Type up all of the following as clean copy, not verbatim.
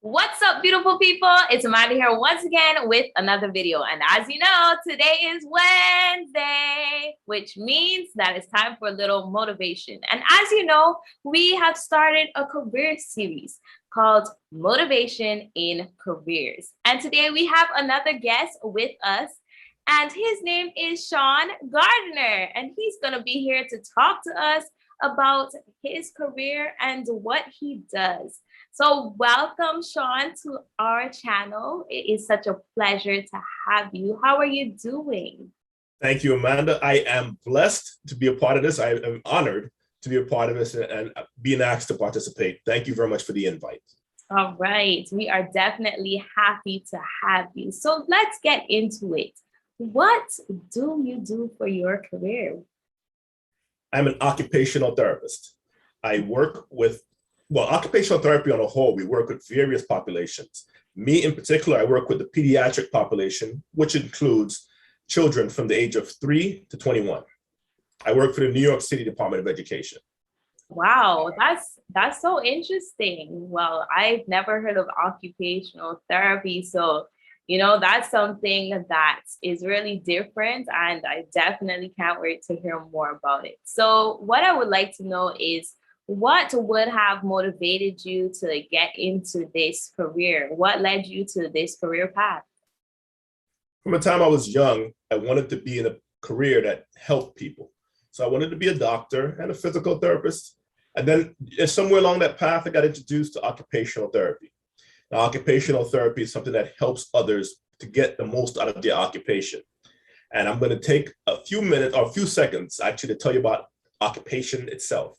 What's up, beautiful people? It's Amanda here once again with another video. And as you know, today is Wednesday, which means that it's time for a little motivation. And as you know, we have started a career series called Motivation in Careers. And today we have another guest with us, and his name is Sean Gardner. And he's going to be here to talk to us about his career and what he does. So welcome, Sean, to our channel. It is such a pleasure to have you. How are you doing? Thank you, Amanda. I am blessed to be a part of this. I am honored to be a part of this and being asked to participate. Thank you very much for the invite. All right. We are definitely happy to have you. So let's get into it. What do you do for your career? I'm an occupational therapist. I work with occupational therapy on a whole, we work with various populations. Me in particular, I work with the pediatric population, which includes children from the age of 3 to 21. I work for the New York City Department of Education. Wow, that's so interesting. Well, I've never heard of occupational therapy. So, that's something that is really different. And I definitely can't wait to hear more about it. So what I would like to know is, what would have motivated you to get into this career? What led you to this career path? From the time I was young, I wanted to be in a career that helped people. So I wanted to be a doctor and a physical therapist. And then somewhere along that path, I got introduced to occupational therapy. Now, occupational therapy is something that helps others to get the most out of their occupation. And I'm going to take a few minutes or a few seconds actually to tell you about occupation itself.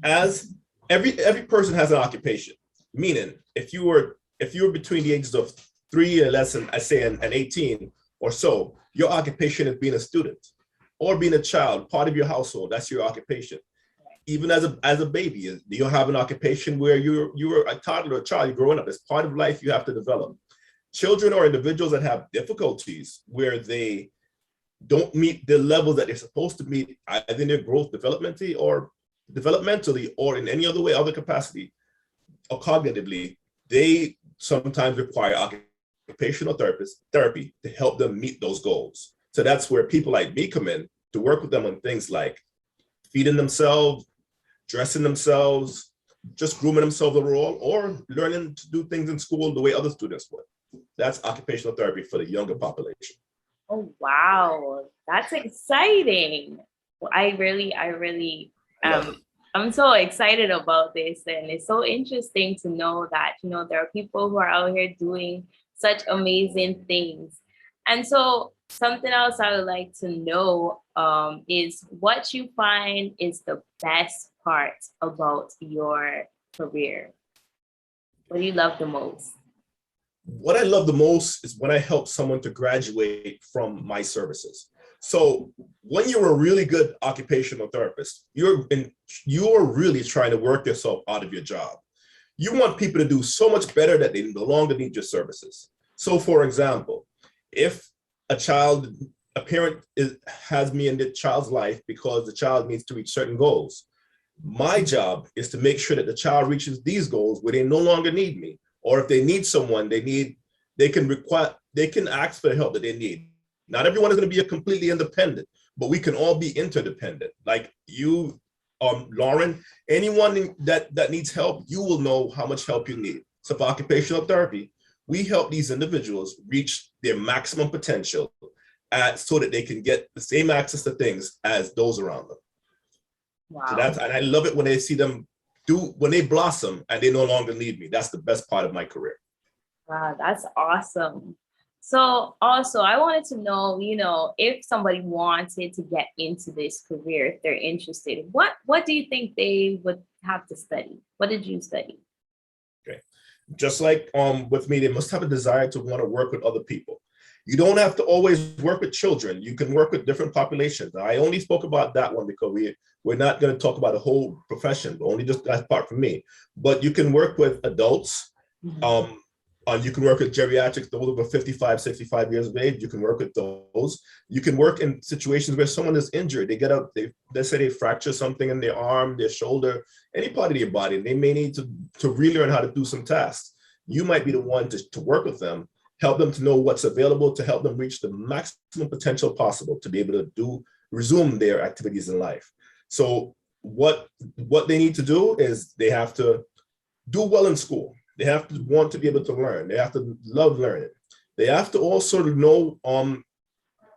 As every person has an occupation, meaning if you were between the ages of 3 and less than, I say, and 18 or so, your occupation is being a student or being a child, part of your household. That's your occupation. Even as a baby, you have an occupation where you're a toddler, a child, you're growing up. It's part of life you have to develop. Children or individuals that have difficulties where they don't meet the levels that they're supposed to meet, either in their growth developmentally or in any other way, other capacity, or cognitively, they sometimes require occupational therapy to help them meet those goals. So that's where people like me come in to work with them on things like feeding themselves, dressing themselves, just grooming themselves overall, or learning to do things in school the way other students would. That's occupational therapy for the younger population. Oh, wow. That's exciting. I really I'm so excited about this, and it's so interesting to know that, there are people who are out here doing such amazing things. And so something else I would like to know is what you find is the best part about your career. What do you love the most? What I love the most is when I help someone to graduate from my services. So when you're a really good occupational therapist, you're really trying to work yourself out of your job. You want people to do so much better that they no longer need your services. So for example, if a parent has me in the child's life because the child needs to reach certain goals, my job is to make sure that the child reaches these goals where they no longer need me. Or if they need someone, they can ask for the help that they need. Not everyone is going to be a completely independent, but we can all be interdependent. Like you, Lauren, anyone that needs help, you will know how much help you need. So for occupational therapy, we help these individuals reach their maximum potential so that they can get the same access to things as those around them. Wow. So and I love it when they see them when they blossom and they no longer need me. That's the best part of my career. Wow, that's awesome. So also I wanted to know, if somebody wanted to get into this career, if they're interested, what do you think they would have to study? What did you study? Okay. Just like with me, they must have a desire to want to work with other people. You don't have to always work with children. You can work with different populations. Now, I only spoke about that one because we're not going to talk about the whole profession, only just that part for me. But you can work with adults. Mm-hmm. You can work with geriatrics, those over 55, 65 years of age. You can work with those. You can work in situations where someone is injured. They get up, they say they fracture something in their arm, their shoulder, any part of their body. They may need to relearn how to do some tasks. You might be the one to work with them, help them to know what's available, to help them reach the maximum potential possible to be able to resume their activities in life. So what they need to do is they have to do well in school. They have to want to be able to learn. They have to love learning. They have to also do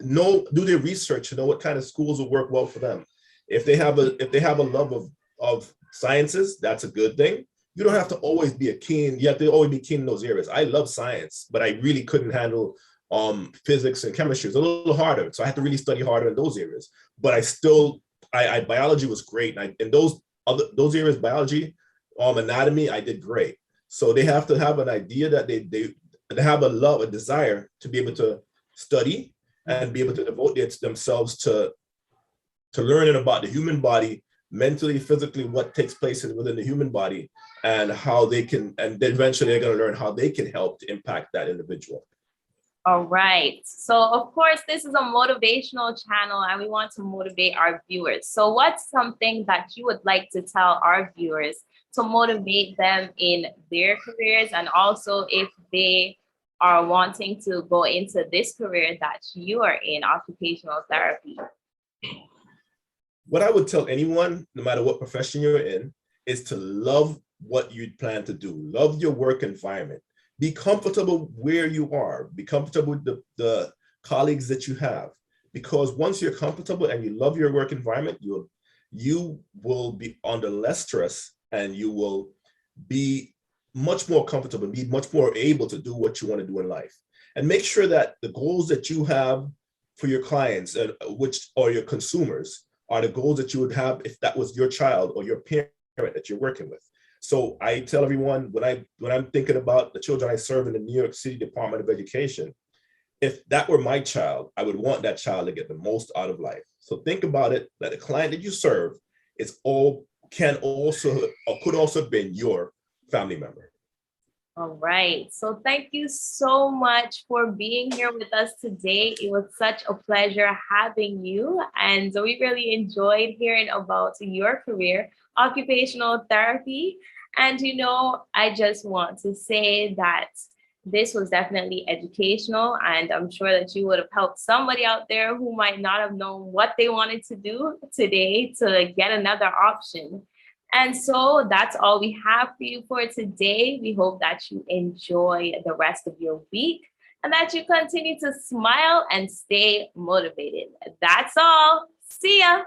their research to know what kind of schools will work well for them. If they have a love of sciences, that's a good thing. You don't have to always be you have to always be keen in those areas. I love science, but I really couldn't handle physics and chemistry. It's a little harder. So I had to really study harder in those areas. But biology was great. And in those areas, biology, anatomy, I did great. So they have to have an idea that they have a desire to be able to study and be able to devote themselves to learning about the human body, mentally, physically, what takes place within the human body, and how they can, and then eventually they're going to learn how they can help to impact that individual. All right. So of course, this is a motivational channel and we want to motivate our viewers. So what's something that you would like to tell our viewers to motivate them in their careers, and also if they are wanting to go into this career that you are in, occupational therapy? What I would tell anyone, no matter what profession you're in, is to love what you plan to do. Love your work environment. Be comfortable where you are. Be comfortable with the colleagues that you have. Because once you're comfortable and you love your work environment, you will be under less stress, and you will be much more comfortable and be much more able to do what you want to do in life. And make sure that the goals that you have for your clients, or your consumers, are the goals that you would have if that was your child or your parent that you're working with. So I tell everyone, when I'm thinking about the children I serve in the New York City Department of Education, if that were my child, I would want that child to get the most out of life. So think about it, that the client that you serve could also have been your family member. All right. So thank you so much for being here with us today. It was such a pleasure having you. And we really enjoyed hearing about your career, occupational therapy. And, I just want to say that this was definitely educational. And I'm sure that you would have helped somebody out there who might not have known what they wanted to do today to get another option. And so that's all we have for you for today. We hope that you enjoy the rest of your week and that you continue to smile and stay motivated. That's all. See ya.